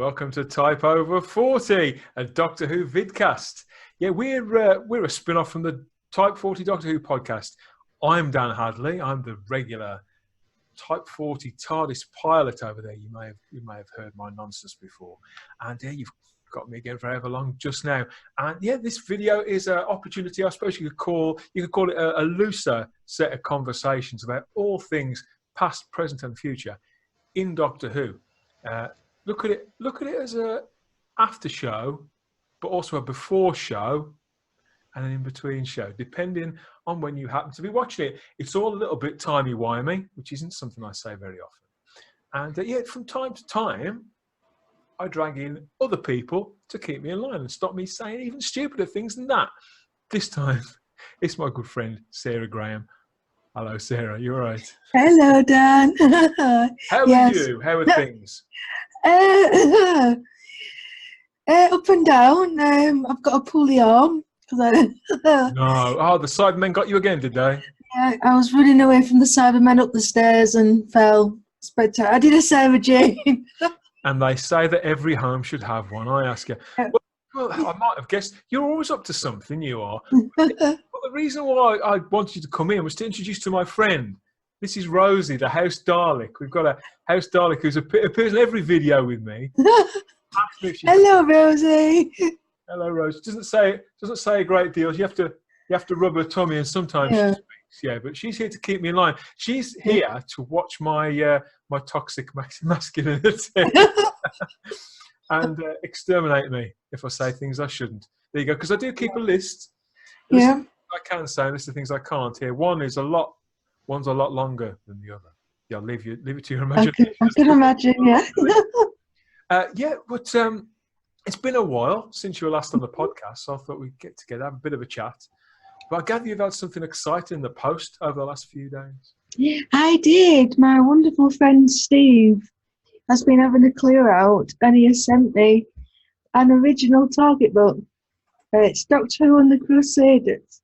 Welcome to Type Over 40, a Doctor Who vidcast. Yeah, we're a spin-off from the Type 40 Doctor Who podcast. I'm Dan Hadley. I'm the regular Type 40 TARDIS pilot over there. You may have heard my nonsense before. And yeah, you've got me again for however long just now. And yeah, this video is an opportunity, I suppose you could call it a looser set of conversations about all things past, present and future in Doctor Who. Look at it as a after show, but also a before show and an in-between show, depending on when you happen to be watching it. It's all a little bit timey-wimey, which isn't something I say very often. And yet, from time to time, I drag in other people to keep me in line and stop me saying even stupider things than that. This time, it's my good friend, Sarah Graham. Hello, Sarah. You all right? Hello, Dan. How are you? How are things? Up and down. I've got a pulley arm. No. Oh, the Cybermen got you again, did they? Yeah, I was running away from the Cybermen up the stairs and fell. I did a Sarah Jane. And they say that every home should have one. I ask you. Well, I might have guessed. You're always up to something, you are. But the reason why I wanted you to come in was to introduce you to my friend. This is Rosie, the House Dalek. We've got a House Dalek who appears in every video with me. Hello, Rosie. Hello, Rose. Doesn't say a great deal. You have to rub her tummy, and sometimes she speaks. Yeah, but she's here to keep me in line. She's here to watch my my toxic masculinity and exterminate me if I say things I shouldn't. There you go. Because I do keep a list. I can say, and list of things I can't here. One's a lot longer than the other. Yeah, I'll leave it to your imagination. I can imagine, yeah. But it's been a while since you were last on the podcast, so I thought we'd get together, have a bit of a chat. But I gather you've had something exciting in the post over the last few days. I did. My wonderful friend Steve has been having a clear out, and he has sent me an original Target book. It's Doctor Who and the Crusaders.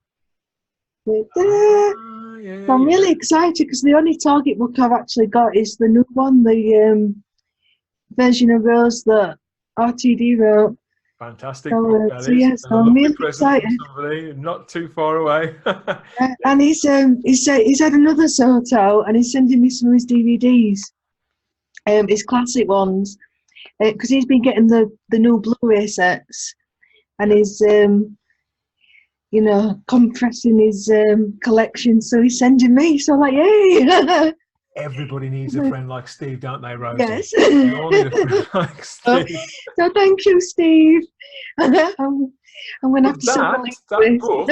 I'm really excited because the only Target book I've actually got is the new one, the version of Rose that RTD wrote. Fantastic. So yes, I'm really excited. Somebody not too far away. And he's had another sort out, and he's sending me some of his DVDs, his classic ones, because he's been getting the new Blu-ray sets, and he's compressing his collection, so he's sending me. So I'm like, yay! Everybody needs a friend like Steve, don't they, Rosie? Yes. You all need a friend like Steve. So thank you, Steve. I'm going to have to that book,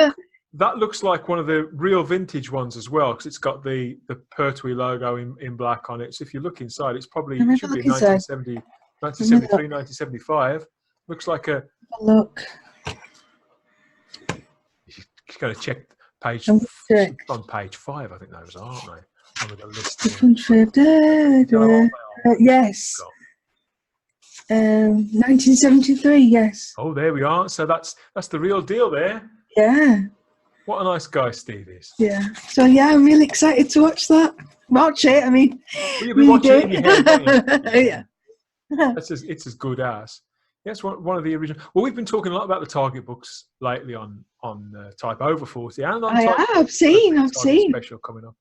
that looks like one of the real vintage ones as well, because it's got the Pertwee logo in black on it. So if you look inside, it should be 1973, 1975. Looks like a... Look. You've got to check page... On page 5, I think those are, aren't they? The list. Yes. 1973, yes. Oh, there we are. So that's the real deal there. Yeah. What a nice guy Steve is. Yeah. So yeah, I'm really excited to watch that. Watch it. I mean, well, you'll be watching it in your head, won't you? Yeah. It's as good as. Yes, one of the original. Well, we've been talking a lot about the Target books lately on Type Over 40 and on I've seen special coming up.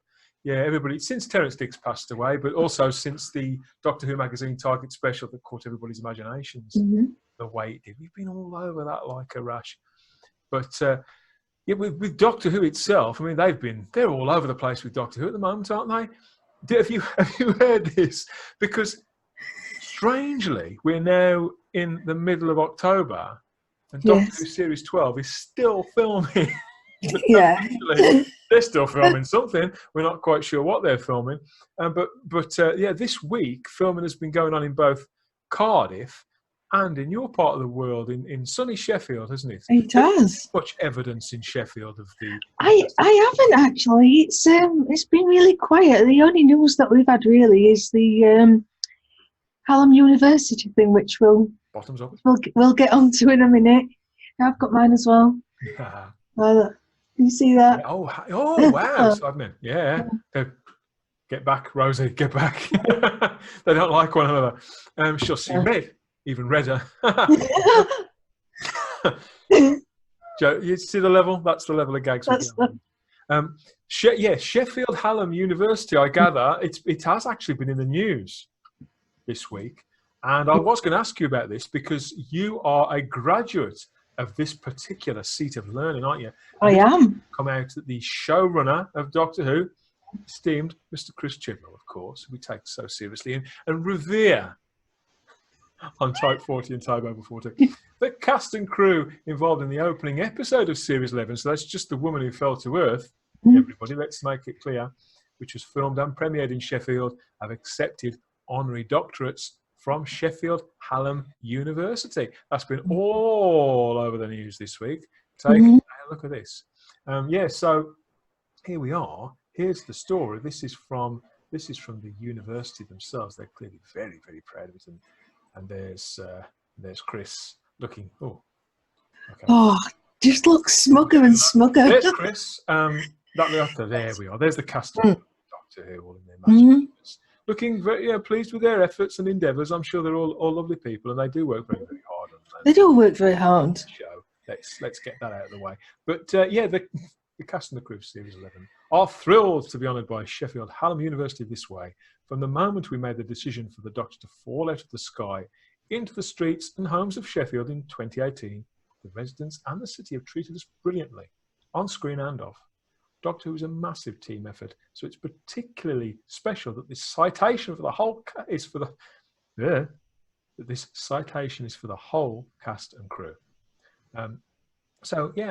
Yeah, everybody, since Terence Dicks passed away, but also since the Doctor Who magazine Target special that caught everybody's imaginations the way it did. We've been all over that like a rash. But with Doctor Who itself, I mean, they're all over the place with Doctor Who at the moment, aren't they? Have you heard this? Because strangely, we're now in the middle of October and Doctor Who Series 12 is still filming. Yeah. They're still filming something. We're not quite sure what they're filming. But this week, filming has been going on in both Cardiff and in your part of the world, in sunny Sheffield, hasn't it? It has. Much evidence in Sheffield of the... I haven't actually. It's been really quiet. The only news that we've had really is the Hallam University thing, which Bottoms up. We'll get onto in a minute. I've got mine as well. Can you see that? Oh wow, Cybermen. Yeah. Get back, Rosie, get back. They don't like one another. She'll see red. even redder. Joe, you see the level? That's the level of gags we're going. Sheffield Hallam University, I gather, it has actually been in the news this week. And I was going to ask you about this because you are a graduate of this particular seat of learning, aren't you? I am. Come out that the showrunner of Doctor Who, esteemed Mr. Chris Chibnall, of course, who we take so seriously and revere on Type 40 and Type Over 40. The cast and crew involved in the opening episode of Series 11, so that's just The Woman Who Fell to Earth, everybody, let's make it clear, which was filmed and premiered in Sheffield, have accepted honorary doctorates from Sheffield Hallam University. That's been all over the news this week. Take a look at this. So here we are. Here's the story. This is from the university themselves. They're clearly very, very proud of it. And there's Chris looking. Just looks smugger and smugger. There's Chris. There we are. There's the cast of Doctor Who all in their magic. Looking very pleased with their efforts and endeavours. I'm sure they're all lovely people, and they do work very, very hard on that. They do work very hard. Show. Let's get that out of the way. But the cast and the crew of Series 11 are thrilled to be honoured by Sheffield Hallam University this way. From the moment we made the decision for the Doctor to fall out of the sky into the streets and homes of Sheffield in 2018, the residents and the city have treated us brilliantly, on screen and off. Doctor Who is a massive team effort, so it's particularly special that this citation for the whole is for the this citation is for the whole cast and crew. A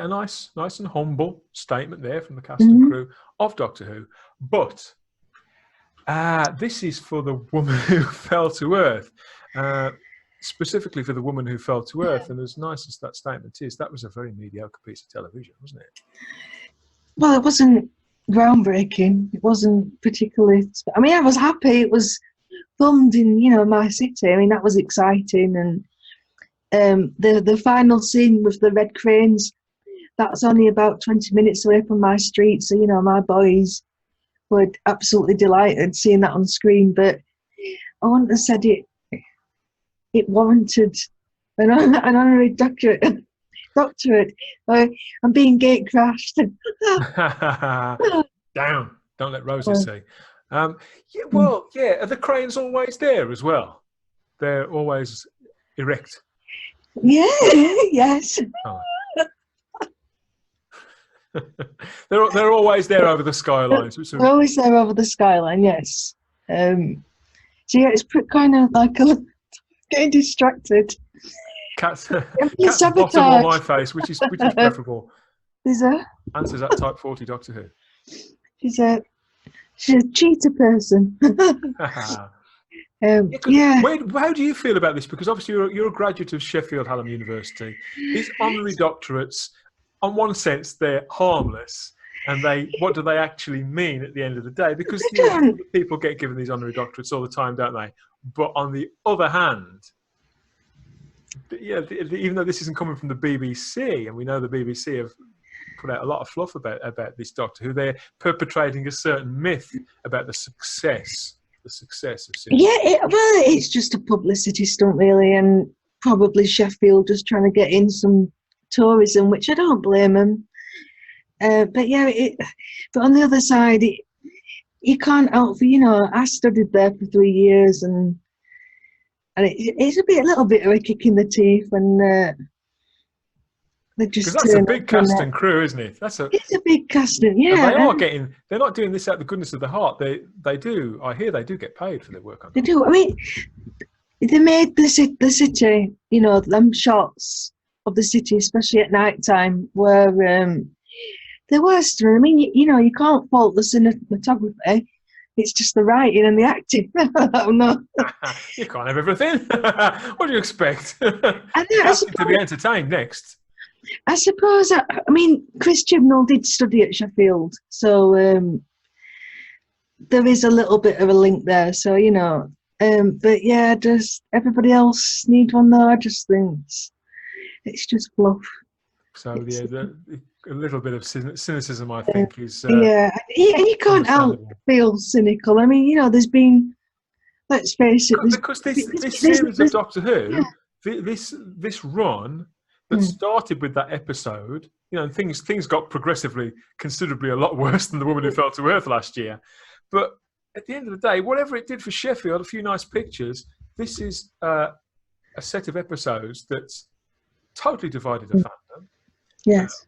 nice and humble statement there from the cast and crew of Doctor Who. But this is for the woman who fell to Earth, specifically for the woman who fell to Earth. And as nice as that statement is, that was a very mediocre piece of television, wasn't it? Well, it wasn't groundbreaking. It wasn't particularly. I mean, I was happy. It was filmed in, my city. I mean, that was exciting. And the final scene with the red cranes, that's only about 20 minutes away from my street. So, my boys were absolutely delighted seeing that on screen. But I wouldn't have said it warranted an honorary doctorate. I'm being gate crashed. Down. Don't let Rosie see. Are the cranes always there as well? They're always erect. Yeah, yes. Oh. they're always there over the skyline. They're always there over the skyline, yes. It's kind of like getting distracted. Cat's bottom on my face, which is preferable. Answers that Type 40 Doctor Who. She's a cheater person. How do you feel about this? Because obviously you're a graduate of Sheffield Hallam University. These honorary doctorates, on one sense, they're harmless. And what do they actually mean at the end of the day? Because people get given these honorary doctorates all the time, don't they? But on the other hand, even though this isn't coming from the BBC, and we know the BBC have put out a lot of fluff about this Doctor Who, they're perpetrating a certain myth about the success of cinema. It's just a publicity stunt, really, and probably Sheffield just trying to get in some tourism, which I don't blame them. But on the other side, you can't help for, I studied there for 3 years, and it's a little bit of a kick in the teeth, and they just. Because that's a big cast and crew, isn't it? It's a big cast, and they're not doing this out of the goodness of their heart. They do. I hear they do get paid for their work on it. They do. I mean, they made the city. Them shots of the city, especially at night time, were the worst. I mean, you can't fault the cinematography. It's just the writing and the acting. No. You can't have everything. What do you expect? To be entertained next. I suppose. I mean, Chris Chibnall did study at Sheffield, so there is a little bit of a link there. So but does everybody else need one though? I just think it's just fluff. So a little bit of cynicism, I think, is you can't help feel cynical. I mean, there's been, let's face it, because this series of Doctor Who this run that started with that episode, you know, and things got progressively, considerably a lot worse than The Woman Who Fell to Earth last year. But at the end of the day, whatever it did for Sheffield, a few nice pictures, this is a set of episodes that's totally divided the fandom. Yes.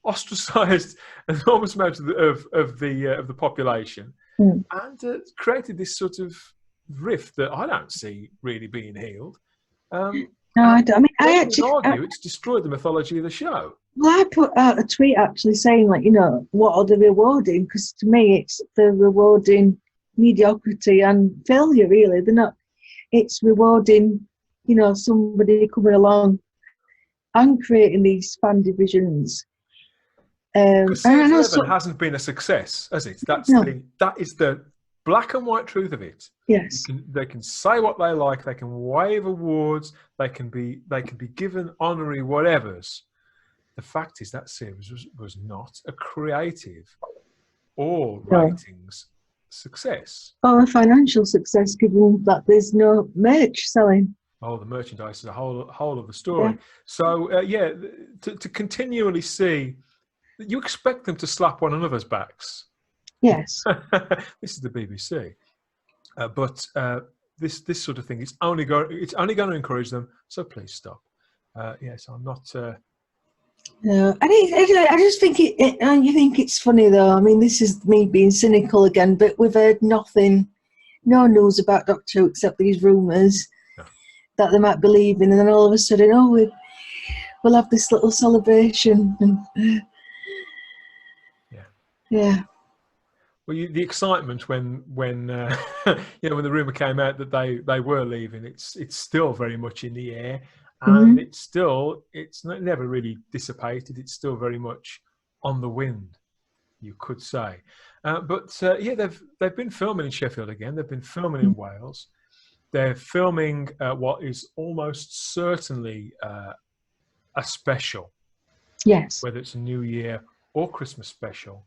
Ostracised enormous amounts of the population, and created this sort of rift that I don't see really being healed. No, I don't. I mean, I would actually argue it's destroyed the mythology of the show. Well, I put out a tweet actually saying, like, you know, what are they rewarding? Because to me, they're rewarding mediocrity and failure. Really, they're not. It's rewarding, you know, somebody coming along and creating these fan divisions. Because Series 11 hasn't been a success, has it? That is the black and white truth of it. Yes. They can say what they like. They can wave awards. They can be given honorary whatevers. The fact is that series was not a creative or ratings success. Or a financial success, given that there's no merch selling. Oh, the merchandise is a whole of the story. Yeah. So, to continually see, you expect them to slap one another's backs. Yes. This is the BBC. But this sort of thing, it's only going to encourage them, so please stop. Yes, I'm not... No, I just think you think it's funny though. I mean, this is me being cynical again, but we've heard no news about Doctor Who except these rumours that they might believe in, and then all of a sudden, we'll have this little celebration. And, yeah. Well, the excitement when you know, when the rumor came out that they were leaving, it's still very much in the air. And it's never really dissipated. It's still very much on the wind, you could say. But they've been filming in Sheffield again. They've been filming in Wales. They're filming what is almost certainly a special. Yes. Whether it's a New Year or Christmas special.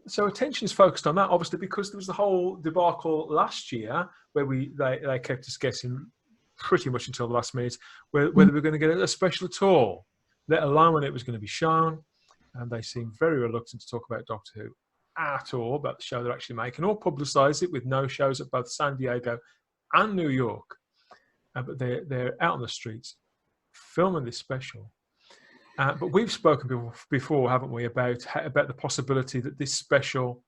So attention is focused on that, obviously, because there was the whole debacle last year where they kept us guessing pretty much until the last minute whether we were going to get a special at all, let alone when it was going to be shown. And they seem very reluctant to talk about Doctor Who at all, about the show they're actually making, or publicise it with no shows at both San Diego and New York. But they're out on the streets filming this special. But we've spoken before, haven't we, about the possibility that this special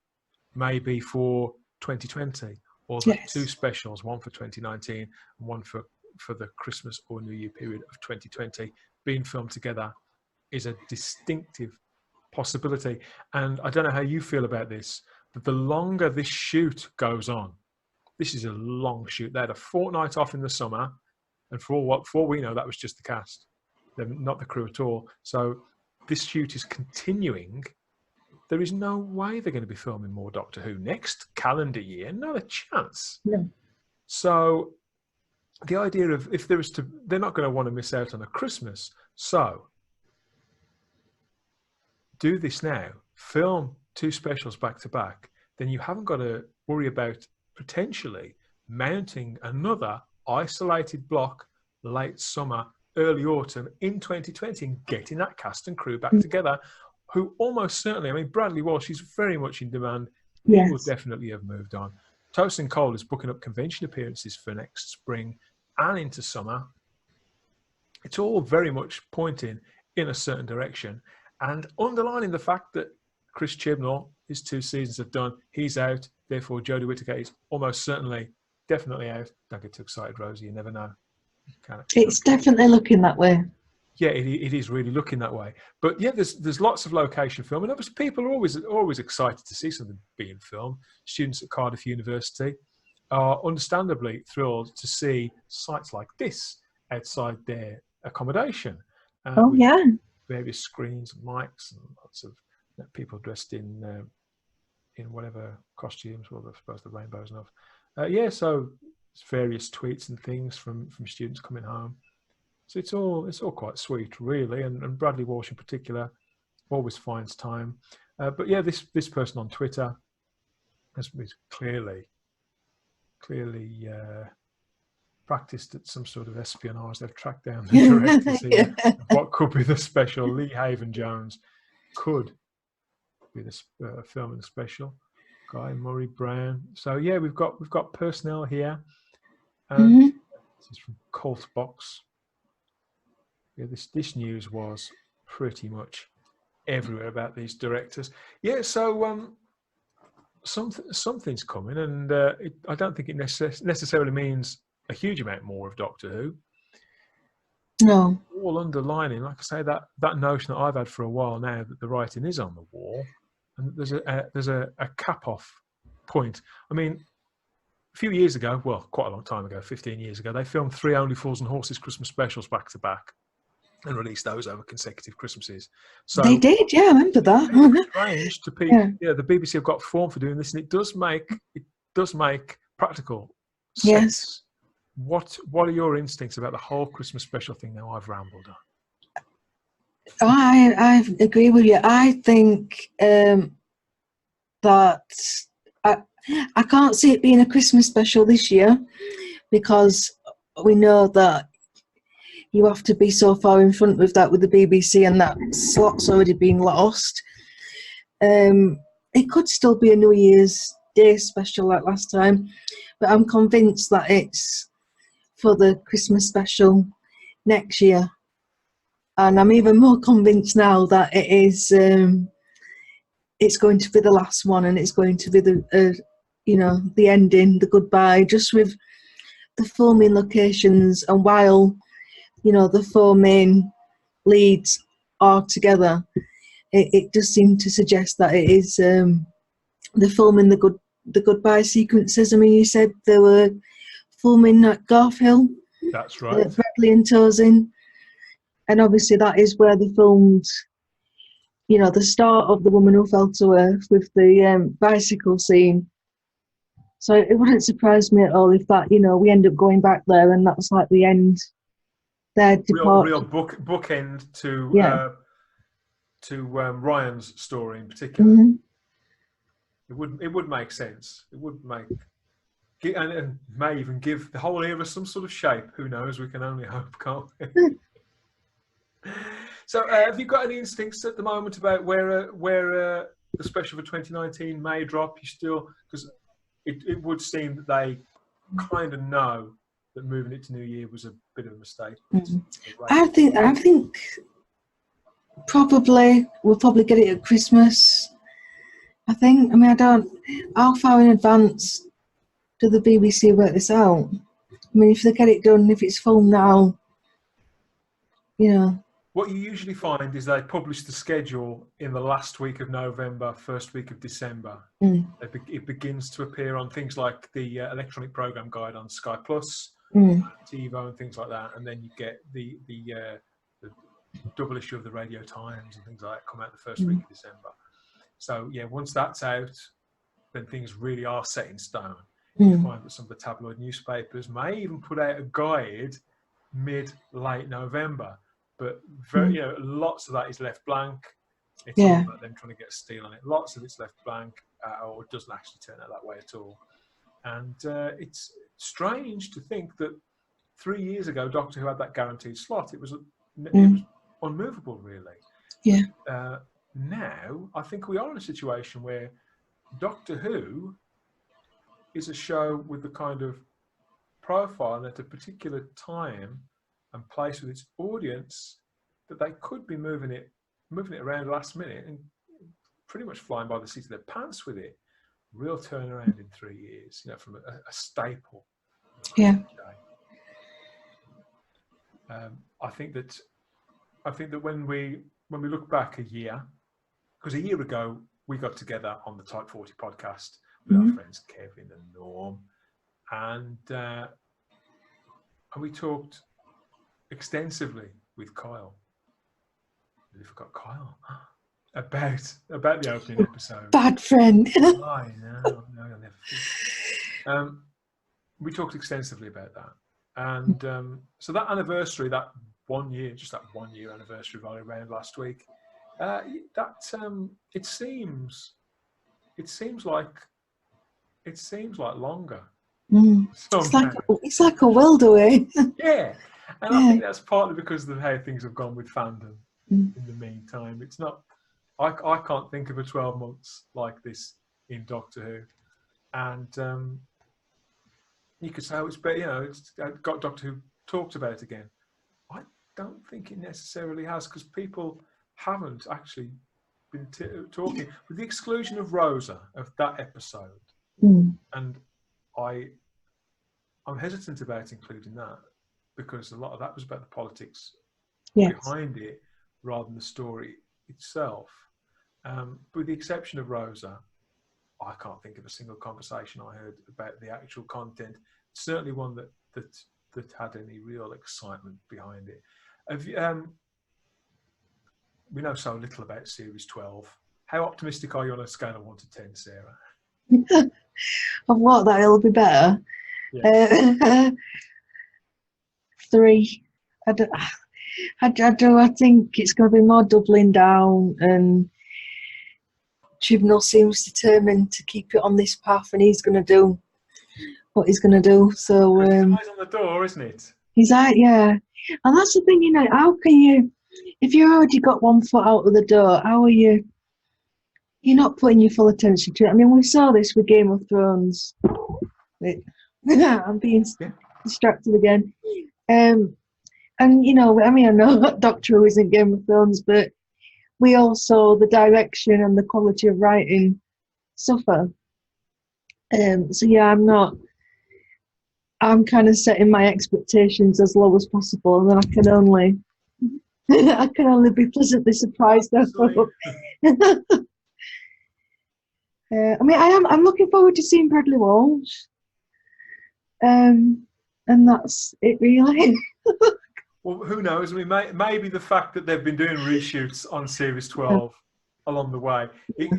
may be for 2020, or two specials, one for 2019 and one for the Christmas or New Year period of 2020 being filmed together is a distinctive possibility. And I don't know how you feel about this, but the longer this shoot goes on, this is a long shoot. They had a fortnight off in the summer, and for all we know, that was just the cast. They're not the crew at all. So this shoot is continuing. There is no way they're going to be filming more Doctor Who next calendar year. Not a chance. No. So the idea of they're not going to want to miss out on a Christmas. So do this now. Film two specials back to back. Then you haven't got to worry about potentially mounting another isolated block late summer, early autumn in 2020 and getting that cast and crew back together, who almost certainly, I mean, Bradley Walsh is very much in demand. He will definitely have moved on. Tosin Cole is booking up convention appearances for next spring and into summer. It's all very much pointing in a certain direction and underlining the fact that Chris Chibnall, his 2 seasons have done, he's out. Therefore, Jodie Whittaker is almost certainly, definitely out. Don't get too excited, Rosie. You never know. It's definitely looking that way. Yeah, it is really looking that way. But yeah, there's lots of location film, and obviously people are always excited to see something being filmed. Students at Cardiff University are understandably thrilled to see sites like this outside their accommodation. Various screens and mics and lots of people dressed in whatever costumes. Well, I suppose the rainbows enough. So various tweets and things from students coming home. So it's all quite sweet, really. And Bradley Walsh in particular always finds time. But yeah, this person on Twitter has clearly practiced at some sort of espionage. They've tracked down the directors here. Yeah. What could be the special? Lee Haven Jones could be the filming the special. Guy Murray Brown. So yeah, we've got personnel here. Mhm. This is from Colt Box. Yeah, this news was pretty much everywhere about these directors. Yeah, so something's coming, and I don't think it necessarily means a huge amount more of Doctor Who. No. All underlining, like I say, that notion that I've had for a while now that the writing is on the wall, and there's a cap-off point. I mean, a few years ago, well, quite a long time ago, 15 years ago, they filmed 3 Only Fools and Horses Christmas specials back to back and released those over consecutive Christmases. So They did, yeah, I remember that. it's strange to people. Yeah. Yeah, the BBC have got form for doing this, and it does make practical sense. Yes. What are your instincts about the whole Christmas special thing? Now I've rambled on. I agree with you. I think that I can't see it being a Christmas special this year because we know that you have to be so far in front with that with the BBC, and that slot's already been lost. It could still be a New Year's Day special like last time, but I'm convinced that it's for the Christmas special next year. And I'm even more convinced now that it is. It's going to be the last one, and it's going to be the ending, the goodbye, just with the filming locations. And while the 4 main leads are together, it does seem to suggest that it is the filming the goodbye sequences. I mean, you said they were filming at Garfield. That's right. Bradley and Tosin. And obviously that is where they filmed, the start of The Woman Who Fell to Earth with the bicycle scene. So it wouldn't surprise me at all if that, we end up going back there and that's like the end. Their depart. Real bookend to Ryan's story in particular. Mm-hmm. It would make sense. It would make and may even give the whole era some sort of shape. Who knows? We can only hope, can't we? So, have you got any instincts at the moment about where the special for 2019 may drop? You still, because it would seem that they kind of know that moving it to New Year was a bit of a mistake. I think we'll probably get it at Christmas. I mean, how far in advance do the BBC work this out? I mean, if they get it done, if it's filmed now, What you usually find is they publish the schedule in the last week of November, first week of December. It begins to appear on things like the electronic program guide on Sky Plus, TiVo, and things like that. And then you get the double issue of the Radio Times and things like that come out the first week of December. So yeah, once that's out, then things really are set in stone. You find that some of the tabloid newspapers may even put out a guide mid-late November. But lots of that is left blank. It's all about them trying to get a steal on it. Lots of it's left blank, or it doesn't actually turn out that way at all. And it's strange to think that 3 years ago, Doctor Who had that guaranteed slot. It was unmovable, really. Yeah. Now, I think we are in a situation where Doctor Who is a show with the kind of profile and at a particular time and place with its audience that they could be moving it around last minute and pretty much flying by the seat of their pants with it. Real turnaround in 3 years, from a staple. Yeah. I think that when we look back a year, because a year ago we got together on the Type 40 podcast with our friends Kevin and Norm, and we talked extensively with Kyle. I forgot Kyle about the opening episode. Bad friend. I know. I'll never forget. We talked extensively about that, and so that anniversary, that 1 year, just that 1 year anniversary rolling around last week. It seems like longer somehow. It's like a world away. Yeah, and I think that's partly because of how things have gone with fandom. In the meantime, it's not. I can't think of a 12 months like this in Doctor Who, and you could say, oh, it's better. You know, it's got Doctor Who talked about again. I don't think it necessarily has, because people haven't actually been talking, with the exclusion of Rosa of that episode, and I'm hesitant about including that, because a lot of that was about the politics behind it rather than the story itself. With the exception of Rosa, I can't think of a single conversation I heard about the actual content. Certainly one that had any real excitement behind it. We know so little about Series 12. How optimistic are you on a scale of 1 to 10, Sarah? Of what, that it'll be better? Yeah. 3. I think it's going to be more doubling down, and Chibnall seems determined to keep it on this path, and he's going to do what he's going to do. So his eyes on the door, isn't it? He's out, yeah. And that's the thing, you know, how can you, if you've already got one foot out of the door, how are you're not putting your full attention to it? I mean, we saw this with Game of Thrones. I'm being distracted again. And, you know, I mean, I know Doctor Who isn't Game of Thrones, but we all saw the direction and the quality of writing suffer. So, yeah, I'm kind of setting my expectations as low as possible, and then I can only be pleasantly surprised. I mean, I'm looking forward to seeing Bradley Walsh. And that's it, really. Well, who knows? I mean, maybe the fact that they've been doing reshoots on Series 12 along the way.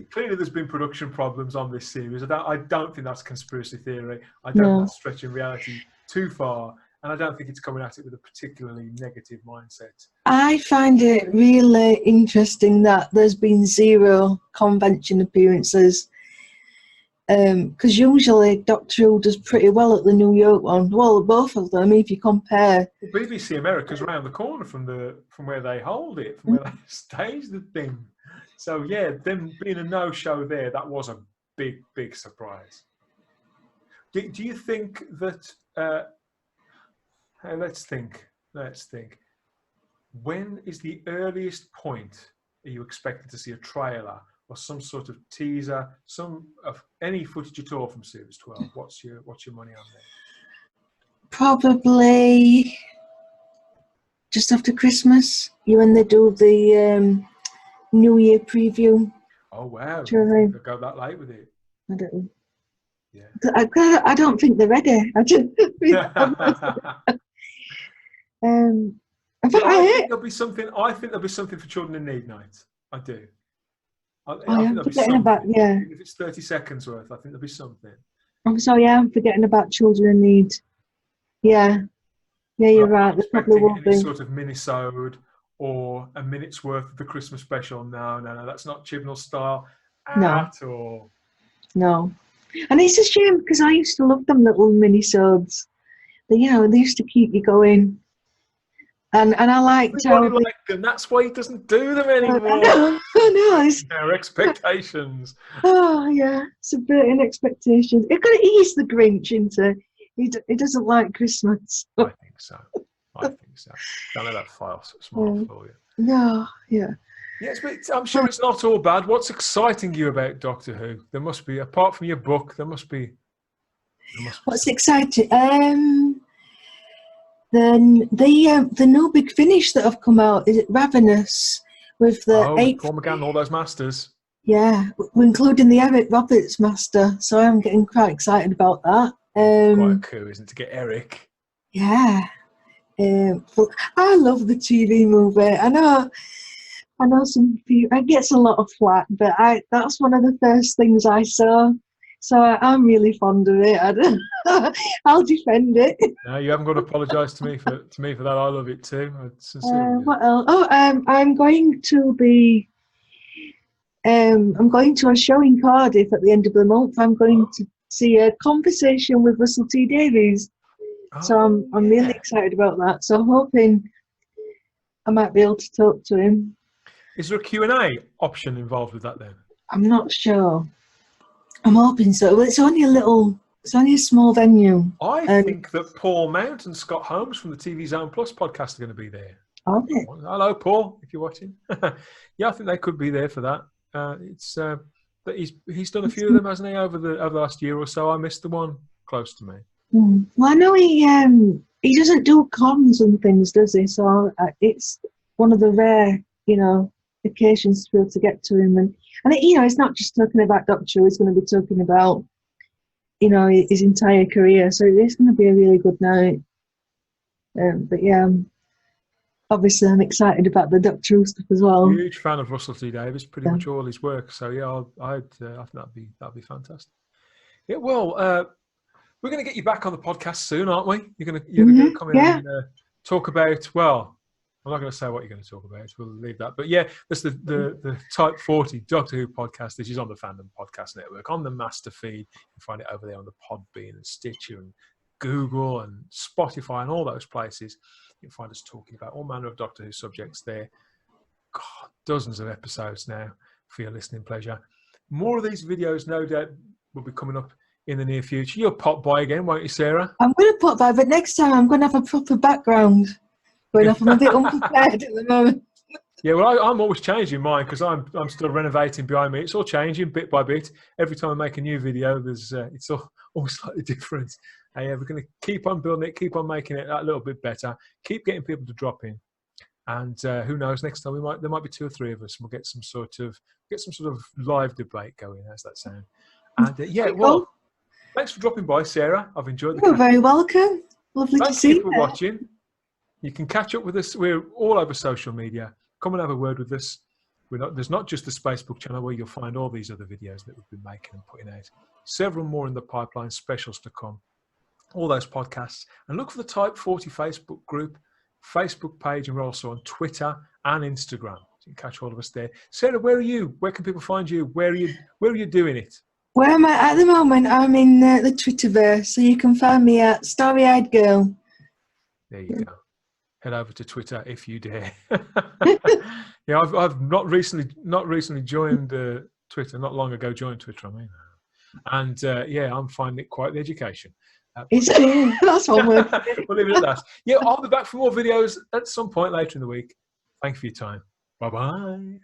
Clearly, there's been production problems on this series. I don't think that's conspiracy theory. I don't think that's stretching reality too far. And I don't think it's coming at it with a particularly negative mindset. I find it really interesting that there's been 0 convention appearances. Because usually Doctor Who does pretty well at the New York one. Well, both of them, if you compare. Well, BBC America's around the corner from where they hold it, from where they stage the thing. So yeah, them being a no-show there, that was a big, big surprise. Do you think that? Let's think. When is the earliest point are you expected to see a trailer or some sort of teaser, some of any footage at all from Series 12? What's your money on there? Probably just after Christmas. When they do the New Year preview. Oh wow! They go that late with it. I don't know. Yeah. I don't think they're ready. I think there'll be something. I think there'll be something for Children in Need night. I do. I think there'll be something. If it's 30 seconds worth, I think there'll be something. I'm sorry, I'm forgetting about Children in Need. Yeah, you're right. There probably won't be sort of mini-sode or a minute's worth of the Christmas special. No, that's not Chibnall style at all. No, and it's a shame because I used to love them little mini-sodes. They used to keep you going. And I liked how them. That's why he doesn't do them anymore. I know. Our expectations. Oh yeah, subverting expectations. It got to ease the Grinch into. He doesn't like Christmas. I think so. Don't let that file smart for you. No, yeah. Yes, but I'm sure it's not all bad. What's exciting you about Doctor Who? There must be, apart from your book, there must be. What's exciting? The new Big Finish that have come out, is it Ravenous, with the 8 Paul McGann, all those masters. Yeah, including the Eric Roberts master, so I'm getting quite excited about that. Quite a coup, isn't it, to get Eric? Yeah. I love the TV movie. I know some people, it gets a lot of flack, but that's one of the first things I saw. So I'm really fond of it. I'll defend it. No, you haven't got to apologise to me for that. I love it too. What else? I'm going to a show in Cardiff at the end of the month. I'm going see a conversation with Russell T Davies. So I'm really yeah. excited about that. So I'm hoping I might be able to talk to him. Is there a Q&A option involved with that then? I'm not sure. I'm hoping so. Well, it's only a small venue. I think that Paul Mount and Scott Holmes from the TV Zone Plus podcast are going to be there. Are they? Hello, Paul, if you're watching. Yeah, I think they could be there for that. But he's done a few of them, hasn't he, over the last year or so? I missed the one close to me. Well, I know he doesn't do cons and things, does he? So it's one of the rare, occasions to be able to get to him, and it's not just talking about Doctor Who. He's going to be talking about, his entire career. So it's going to be a really good night. But yeah, obviously I'm excited about the Doctor Who stuff as well. Huge fan of Russell T Davies, pretty much all his work. So yeah, I think that'd be fantastic. Yeah, well, we're going to get you back on the podcast soon, aren't we? You're going to come in and talk about. Well, I'm not going to say what you're going to talk about. We'll leave that. But yeah, there's the Type 40 Doctor Who podcast. This is on the Fandom Podcast Network, on the Master Feed. You can find it over there on the Podbean and Stitcher and Google and Spotify and all those places. You can find us talking about all manner of Doctor Who subjects there. God, dozens of episodes now for your listening pleasure. More of these videos, no doubt, will be coming up in the near future. You'll pop by again, won't you, Sarah? I'm going to pop by, but next time I'm going to have a proper background. I'm a bit unprepared at the moment. Yeah, well, I'm always changing mine because I'm still renovating behind me. It's all changing bit by bit. Every time I make a new video, it's always slightly different. And yeah, we're going to keep on building it, keep on making it a little bit better, keep getting people to drop in. And who knows, next time there might be 2 or 3 of us, and we'll get some sort of live debate going. How's that sound? And well, thanks for dropping by, Sarah. I've enjoyed the. You're very welcome. Lovely to see you. Thank you for watching. You can catch up with us. We're all over social media. Come and have a word with us. There's not just the Spacebook channel where you'll find all these other videos that we've been making and putting out. Several more in the pipeline, specials to come. All those podcasts. And look for the Type 40 Facebook group, Facebook page, and we're also on Twitter and Instagram. So you can catch all of us there. Sarah, where are you? Where can people find you? Where are you doing it? Where am I at the moment? I'm in the Twitterverse, so you can find me at Starry-Eyed Girl. There you go. Head over to Twitter if you dare. Yeah, I've not recently joined Twitter. Not long ago, joined Twitter. I mean, and I'm finding it quite the education. It's cool. That's one word. We'll leave it at that. Yeah, I'll be back for more videos at some point later in the week. Thank you for your time. Bye bye.